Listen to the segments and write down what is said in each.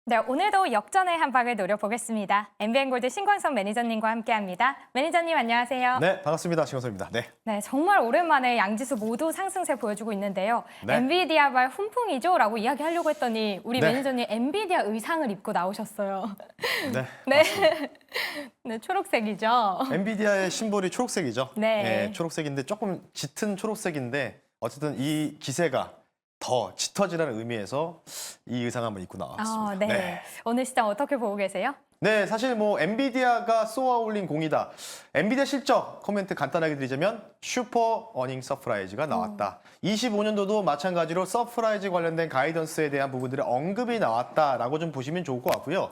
네, 오늘도 역전의 한 방을 노려보겠습니다. MBN골드 신광선 매니저님과 함께합니다. 매니저님 안녕하세요. 네, 반갑습니다. 신원섭입니다. 네. 네, 정말 오랜만에 양지수 모두 상승세 보여주고 있는데요. 네. 엔비디아발 훈풍이죠? 라고 이야기하려고 했더니 우리 네. 매니저님 엔비디아 의상을 입고 나오셨어요. 네. 네, 네, 초록색이죠. 엔비디아의 심볼이 초록색이죠. 네. 초록색인데 조금 짙은 초록색인데 어쨌든 이 기세가 더 짙어지라는 의미에서 이 의상 한번 입고 나왔습니다. 네. 오늘 시장 어떻게 보고 계세요? 네, 사실 뭐 엔비디아가 쏘아 올린 공이다. 엔비디아 실적 코멘트 간단하게 드리자면 슈퍼 어닝 서프라이즈가 나왔다. 25년도도 마찬가지로 서프라이즈 관련된 가이던스에 대한 부분들의 언급이 나왔다라고 좀 보시면 좋을 것 같고요.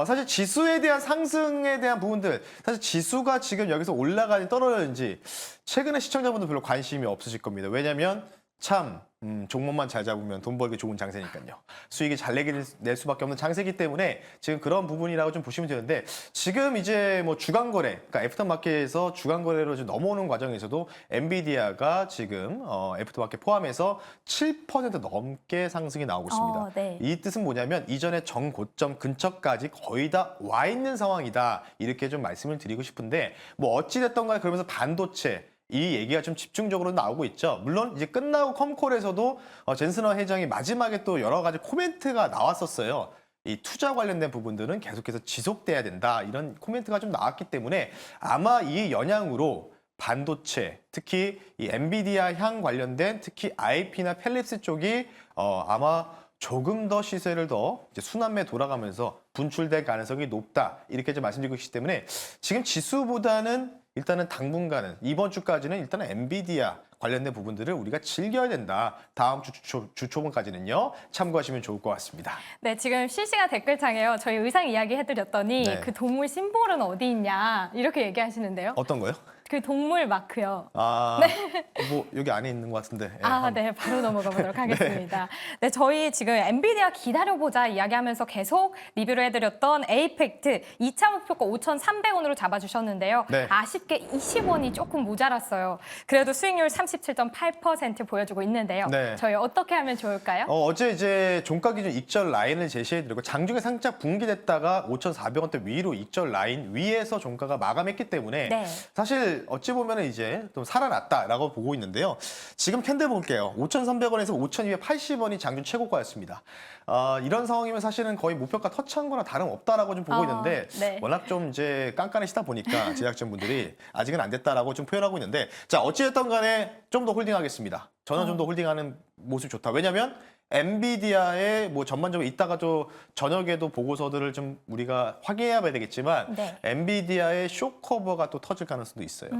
사실 지수에 대한 상승에 대한 부분들, 사실 지수가 지금 여기서 올라가는지 떨어지는지 최근에 시청자분들 별로 관심이 없으실 겁니다. 왜냐하면 참 종목만 잘 잡으면 돈 벌기 좋은 장세니까요. 수익이 잘 낼 수밖에 없는 장세기 때문에 지금 그런 부분이라고 좀 보시면 되는데 지금 이제 뭐 주간 거래, 그러니까 애프터마켓에서 주간 거래로 좀 넘어오는 과정에서도 엔비디아가 지금 애프터마켓 포함해서 7% 넘게 상승이 나오고 있습니다. 네. 이 뜻은 뭐냐면 이전에 정고점 근처까지 거의 다 와 있는 상황이다. 이렇게 좀 말씀을 드리고 싶은데 뭐 어찌됐든 간에 그러면서 반도체 이 얘기가 좀 집중적으로 나오고 있죠. 물론 이제 끝나고 컴콜에서도 젠슨허 회장이 마지막에 또 여러 가지 코멘트가 나왔었어요. 이 투자 관련된 부분들은 계속해서 지속돼야 된다. 이런 코멘트가 좀 나왔기 때문에 아마 이 영향으로 반도체, 특히 이 엔비디아 향 관련된 특히 IP나 펠립스 쪽이 아마 조금 더 시세를 더 이제 순환매 돌아가면서 분출될 가능성이 높다. 이렇게 좀 말씀드리고 있기 때문에 지금 지수보다는 일단은 당분간은 이번 주까지는 일단은 엔비디아 관련된 부분들을 우리가 즐겨야 된다. 다음 주 초반까지는요. 참고하시면 좋을 것 같습니다. 네, 지금 실시간 댓글창에요. 저희 의상 이야기 해드렸더니 네. 그 동물 심볼은 어디 있냐 이렇게 얘기하시는데요. 어떤 거요? 그 동물 마크요. 뭐 여기 안에 있는 것 같은데. 네, 바로 넘어가 보도록 하겠습니다. 네, 저희 지금 엔비디아 기다려보자 이야기하면서 계속 리뷰를 해드렸던 에이펙트 2차 목표가 5,300원으로 잡아주셨는데요. 네. 아쉽게 20원이 조금 모자랐어요. 그래도 수익률 37.8% 보여주고 있는데요. 네. 저희 어떻게 하면 좋을까요? 어제 이제 종가 기준 익절 라인을 제시해드리고 장중에 살짝 붕괴됐다가 5,400원대 위로 익절 라인 위에서 종가가 마감했기 때문에 네. 사실 어찌 보면 이제 좀 살아났다라고 보고 있는데요. 지금 캔들 볼게요. 5,300원에서 5,280원이 장중 최고가였습니다. 이런 상황이면 사실은 거의 목표가 터치한 거나 다름없다라고 좀 보고 있는데 네. 워낙 좀 이제 깐깐하시다 보니까 제작진분들이 아직은 안 됐다라고 좀 표현하고 있는데 자 어찌됐든 간에 좀 더 홀딩하겠습니다. 저는 좀 더 홀딩하는 모습 좋다. 왜냐하면 엔비디아의 뭐 전반적으로 이따가 또 저녁에도 보고서들을 좀 우리가 확인해야 봐야 되겠지만 네. 엔비디아의 쇼커버가 또 터질 가능성도 있어요.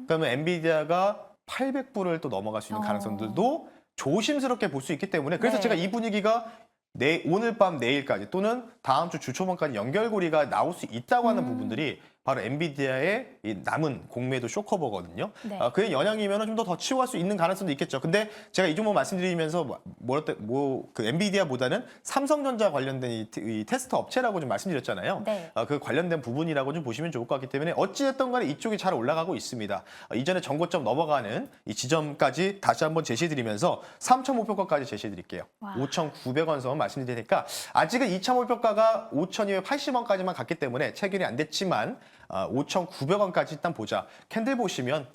그러면 엔비디아가 800불을 또 넘어갈 수 있는 가능성들도 조심스럽게 볼 수 있기 때문에 그래서 네. 제가 이 분위기가 오늘 밤 내일까지 또는 다음 주 주초반까지 연결고리가 나올 수 있다고 하는 부분들이 바로 엔비디아의 이 남은 공매도 쇼커버거든요. 네. 그의 영향이면 좀 더 치유할 수 있는 가능성도 있겠죠. 근데 제가 이 종목 말씀드리면서 그 엔비디아보다는 삼성전자 관련된 이 테스트 업체라고 좀 말씀드렸잖아요. 네. 그 관련된 부분이라고 좀 보시면 좋을 것 같기 때문에 어찌됐든 간에 이쪽이 잘 올라가고 있습니다. 이전에 정고점 넘어가는 이 지점까지 다시 한번 제시해드리면서 3천 목표가까지 제시해드릴게요. 와. 5,900원 선 말씀드리니까 아직은 2차 목표가가 5,280원까지만 갔기 때문에 체결이 안 됐지만 5,900원까지 일단 보자. 캔들 보시면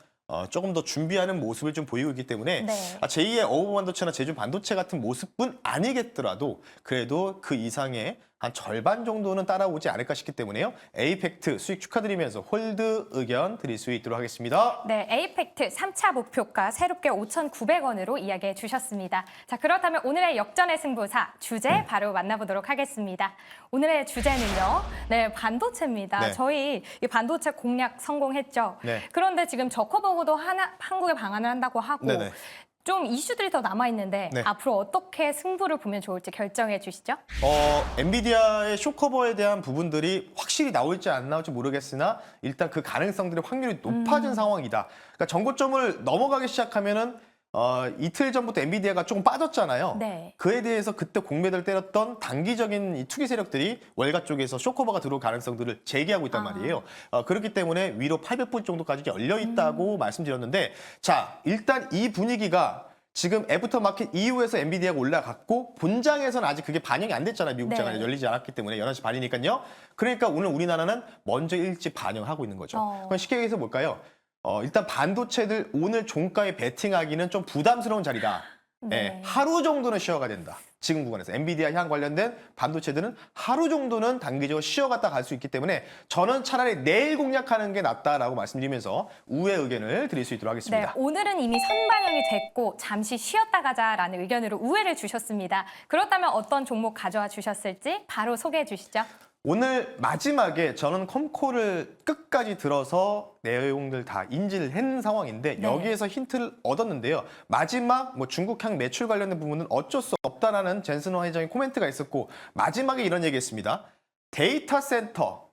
조금 더 준비하는 모습을 좀 보이고 있기 때문에 네. 제2의 어우버 반도체나 제주 반도체 같은 모습뿐 아니겠더라도 그래도 그 이상의 한 절반 정도는 따라오지 않을까 싶기 때문에요. 에이펙트 수익 축하드리면서 홀드 의견 드릴 수 있도록 하겠습니다. 네, 에이펙트 3차 목표가 새롭게 5,900원으로 이야기해 주셨습니다. 자, 그렇다면 오늘의 역전의 승부사 주제 바로 만나보도록 하겠습니다. 오늘의 주제는요, 네, 반도체입니다. 네. 저희 이 반도체 공략 성공했죠. 네. 그런데 지금 저커버그도 한국에 방한을 한다고 하고 네네. 좀 이슈들이 더 남아있는데 네. 앞으로 어떻게 승부를 보면 좋을지 결정해 주시죠. 엔비디아의 쇼커버에 대한 부분들이 확실히 나올지 안 나올지 모르겠으나 일단 그 가능성들의 확률이 높아진 상황이다. 그러니까 정고점을 넘어가기 시작하면은 이틀 전부터 엔비디아가 조금 빠졌잖아요. 네. 그에 대해서 그때 공매도를 때렸던 단기적인 이 투기 세력들이 월가 쪽에서 쇼커버가 들어올 가능성들을 제기하고 있단 말이에요. 그렇기 때문에 위로 800불 정도까지 열려 있다고 말씀드렸는데 자, 일단 이 분위기가 지금 애프터 마켓 이후에서 엔비디아가 올라갔고 본장에서는 아직 그게 반영이 안 됐잖아요. 미국 장이 네. 열리지 않았기 때문에 11시 반이니까요. 그러니까 오늘 우리나라는 먼저 일찍 반영을 하고 있는 거죠. 그럼 쉽게 얘기해서 뭘까요? 일단 반도체들 오늘 종가에 베팅하기는 좀 부담스러운 자리다. 네. 예, 하루 정도는 쉬어가 된다. 지금 구간에서 엔비디아 향 관련된 반도체들은 하루 정도는 단기적으로 쉬어갔다 갈 수 있기 때문에 저는 차라리 내일 공략하는 게 낫다라고 말씀드리면서 우회 의견을 드릴 수 있도록 네, 하겠습니다. 오늘은 이미 선반영이 됐고 잠시 쉬었다 가자라는 의견으로 우회를 주셨습니다. 그렇다면 어떤 종목 가져와 주셨을지 바로 소개해 주시죠. 오늘 마지막에 저는 컴코를 끝까지 들어서 내용들 다 인지를 한 상황인데 네. 여기에서 힌트를 얻었는데요. 마지막 뭐 중국향 매출 관련된 부분은 어쩔 수 없다라는 젠슨호 회장의 코멘트가 있었고 마지막에 이런 얘기했습니다. 데이터 센터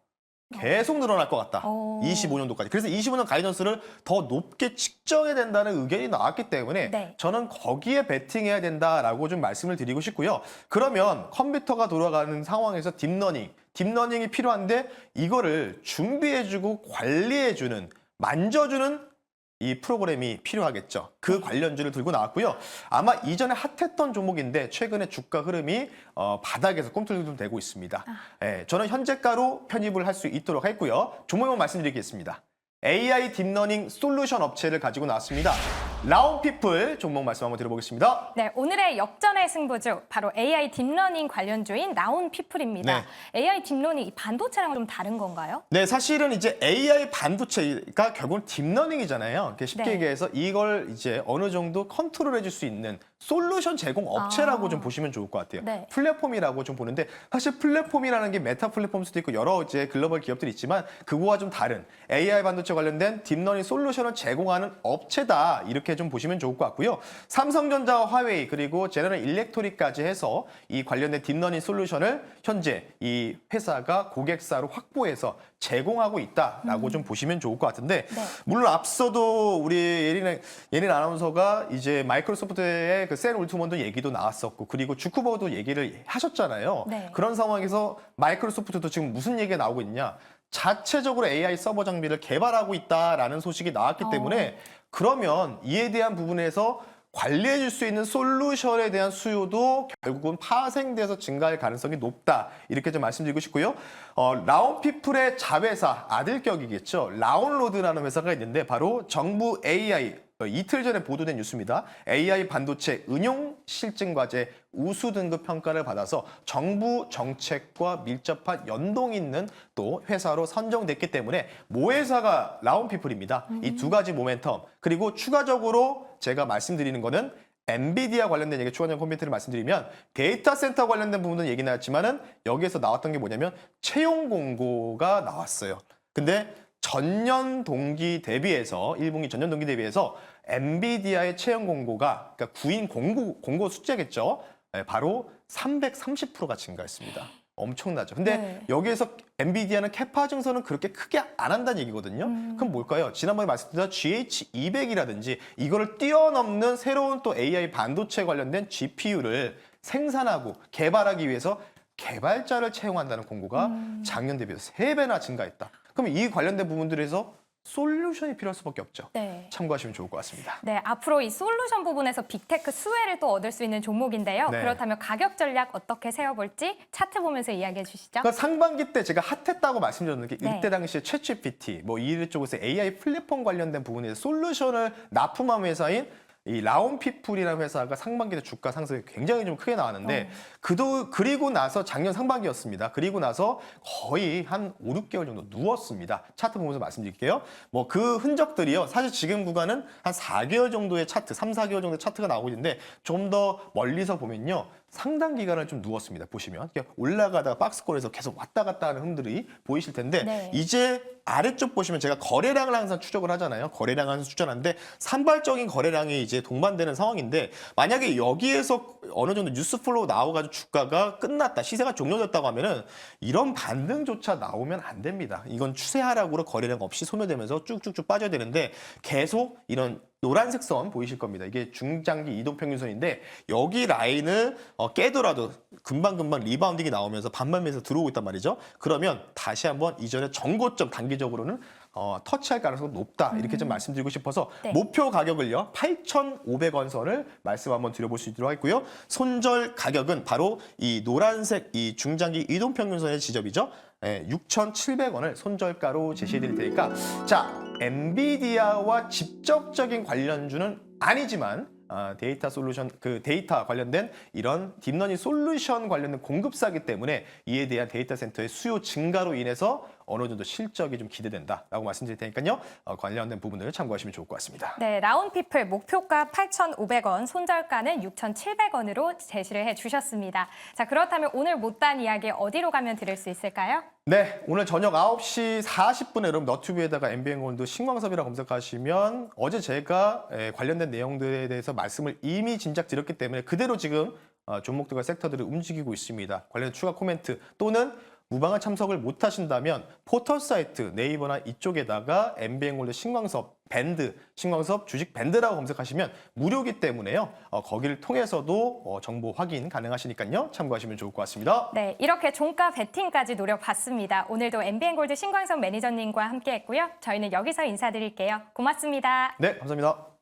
계속 늘어날 것 같다. 오. 25년도까지. 그래서 25년 가이던스를 더 높게 측정해야 된다는 의견이 나왔기 때문에 네. 저는 거기에 베팅해야 된다라고 좀 말씀을 드리고 싶고요. 그러면 컴퓨터가 돌아가는 상황에서 딥러닝이 필요한데 이거를 준비해주고 관리해주는, 만져주는 이 프로그램이 필요하겠죠. 그 관련주를 들고 나왔고요. 아마 이전에 핫했던 종목인데 최근에 주가 흐름이 바닥에서 꿈틀꿈틀대고 있습니다. 예, 저는 현재가로 편입을 할 수 있도록 했고요. 종목만 말씀드리겠습니다. AI 딥러닝 솔루션 업체를 가지고 나왔습니다. 라온피플 종목 말씀 한번 드려보겠습니다. 네, 오늘의 역전의 승부주 바로 AI 딥러닝 관련주인 라온피플입니다. 네. AI 딥러닝 이 반도체랑 좀 다른 건가요? 네, 사실은 이제 AI 반도체가 결국은 딥러닝이잖아요. 이렇게 쉽게 네. 얘기해서 이걸 이제 어느 정도 컨트롤 해줄 수 있는 솔루션 제공 업체라고 좀 보시면 좋을 것 같아요. 네. 플랫폼이라고 좀 보는데 사실 플랫폼이라는 게 메타 플랫폼일 수도 있고 여러 이제 글로벌 기업들이 있지만 그거와 좀 다른 AI 반도체 관련된 딥러닝 솔루션을 제공하는 업체다. 이렇게 좀 보시면 좋을 것 같고요. 삼성전자와 화웨이 그리고 제너럴 일렉트릭까지 해서 이 관련된 딥러닝 솔루션을 현재 이 회사가 고객사로 확보해서 제공하고 있다라고 좀 보시면 좋을 것 같은데 네. 물론 앞서도 우리 예린 아나운서가 이제 마이크로소프트의 그 샘 올트먼도 얘기도 나왔었고 그리고 주쿠버도 얘기를 하셨잖아요. 네. 그런 상황에서 마이크로소프트도 지금 무슨 얘기가 나오고 있냐? 자체적으로 AI 서버 장비를 개발하고 있다라는 소식이 나왔기 때문에 그러면 이에 대한 부분에서 관리해 줄 수 있는 솔루션에 대한 수요도 결국은 파생돼서 증가할 가능성이 높다. 이렇게 좀 말씀드리고 싶고요. 라온피플의 자회사 아들격이겠죠. 라온로드라는 회사가 있는데 바로 정부 AI 이틀 전에 보도된 뉴스입니다. AI 반도체 응용 실증 과제 우수 등급 평가를 받아서 정부 정책과 밀접한 연동 있는 또 회사로 선정됐기 때문에 모회사가 라온피플입니다. 이 두 가지 모멘텀 그리고 추가적으로 제가 말씀드리는 거는 엔비디아 관련된 얘기 추가적인 코멘트를 말씀드리면 데이터 센터 관련된 부분은 얘기 나왔지만은 여기에서 나왔던 게 뭐냐면 채용 공고가 나왔어요. 근데 전년 동기 대비해서 1분기 전년 동기 대비해서 엔비디아의 채용 공고가 그러니까 구인 공고 숫자겠죠. 바로 330%가 증가했습니다. 엄청나죠. 근데 네. 여기에서 엔비디아는 캐파 증설은 그렇게 크게 안 한다는 얘기거든요. 그럼 뭘까요? 지난번에 말씀드린 GH200이라든지 이거를 뛰어넘는 새로운 또 AI 반도체 관련된 GPU를 생산하고 개발하기 위해서 개발자를 채용한다는 공고가 작년 대비해서 3배나 증가했다. 그럼 이 관련된 부분들에서 솔루션이 필요할 수밖에 없죠. 네. 참고하시면 좋을 것 같습니다. 네, 앞으로 이 솔루션 부분에서 빅테크 수혜를 또 얻을 수 있는 종목인데요. 네. 그렇다면 가격 전략 어떻게 세워볼지 차트 보면서 이야기해 주시죠. 그러니까 상반기 때 제가 핫했다고 말씀드렸는 게 네. 이때 당시에 챗GPT 뭐 이 쪽에서 AI 플랫폼 관련된 부분에서 솔루션을 납품한 회사인 이 라온피플이라는 회사가 상반기 때 주가 상승이 굉장히 좀 크게 나왔는데 그리고 나서 작년 상반기였습니다. 그리고 나서 거의 한 5, 6개월 정도 누웠습니다. 차트 보면서 말씀드릴게요. 뭐 그 흔적들이요. 사실 지금 구간은 한 4개월 정도의 차트, 3, 4개월 정도의 차트가 나오고 있는데 좀 더 멀리서 보면요. 상당 기간을 좀 누웠습니다. 보시면 올라가다가 박스권에서 계속 왔다 갔다 하는 흔들이 보이실 텐데 네. 이제 아래쪽 보시면 제가 거래량을 항상 추적을 하잖아요. 거래량 항상 추천하는데 산발적인 거래량이 이제 동반되는 상황인데 만약에 여기에서 어느 정도 뉴스 플로우 나와가지고 주가가 끝났다, 시세가 종료됐다고 하면은 이런 반등조차 나오면 안 됩니다. 이건 추세 하락으로 거래량 없이 소멸되면서 쭉쭉쭉 빠져야 되는데 계속 이런 노란색 선 보이실 겁니다. 이게 중장기 이동평균선인데 여기 라인을 깨더라도 금방금방 리바운딩이 나오면서 반반매에서 들어오고 있단 말이죠. 그러면 다시 한번 이전에 전고점 단기적으로는 터치할 가능성이 높다. 이렇게 좀 말씀드리고 싶어서 네. 목표 가격을요. 8,500원 선을 말씀 한번 드려볼 수 있도록 하겠고요. 손절 가격은 바로 이 노란색 이 중장기 이동평균선의 지점이죠. 6,700원을 손절가로 제시해드릴 테니까 자, 엔비디아와 직접적인 관련주는 아니지만 데이터 솔루션 데이터 관련된 이런 딥러닝 솔루션 관련된 공급사기 때문에 이에 대한 데이터 센터의 수요 증가로 인해서 어느 정도 실적이 좀 기대된다라고 말씀드릴 테니까요. 관련된 부분들을 참고하시면 좋을 것 같습니다. 네, 라운피플 목표가 8,500원, 손절가는 6,700원으로 제시를 해주셨습니다. 자, 그렇다면 오늘 못다한 이야기 어디로 가면 들을 수 있을까요? 네, 오늘 저녁 9시 40분에 여러분 너튜브에다가 MBN골드 신광섭이라 검색하시면 어제 제가 관련된 내용들에 대해서 말씀을 이미 짐작 드렸기 때문에 그대로 지금 종목들과 섹터들을 움직이고 있습니다. 관련 추가 코멘트 또는 무방한 참석을 못 하신다면 포털 사이트 네이버나 이쪽에다가 MBN골드 신광섭 밴드, 신광섭 주식 밴드라고 검색하시면 무료이기 때문에요. 거기를 통해서도 정보 확인 가능하시니까요. 참고하시면 좋을 것 같습니다. 네, 이렇게 종가 베팅까지 노려봤습니다. 오늘도 MBN골드 신광섭 매니저님과 함께했고요. 저희는 여기서 인사드릴게요. 고맙습니다. 네, 감사합니다.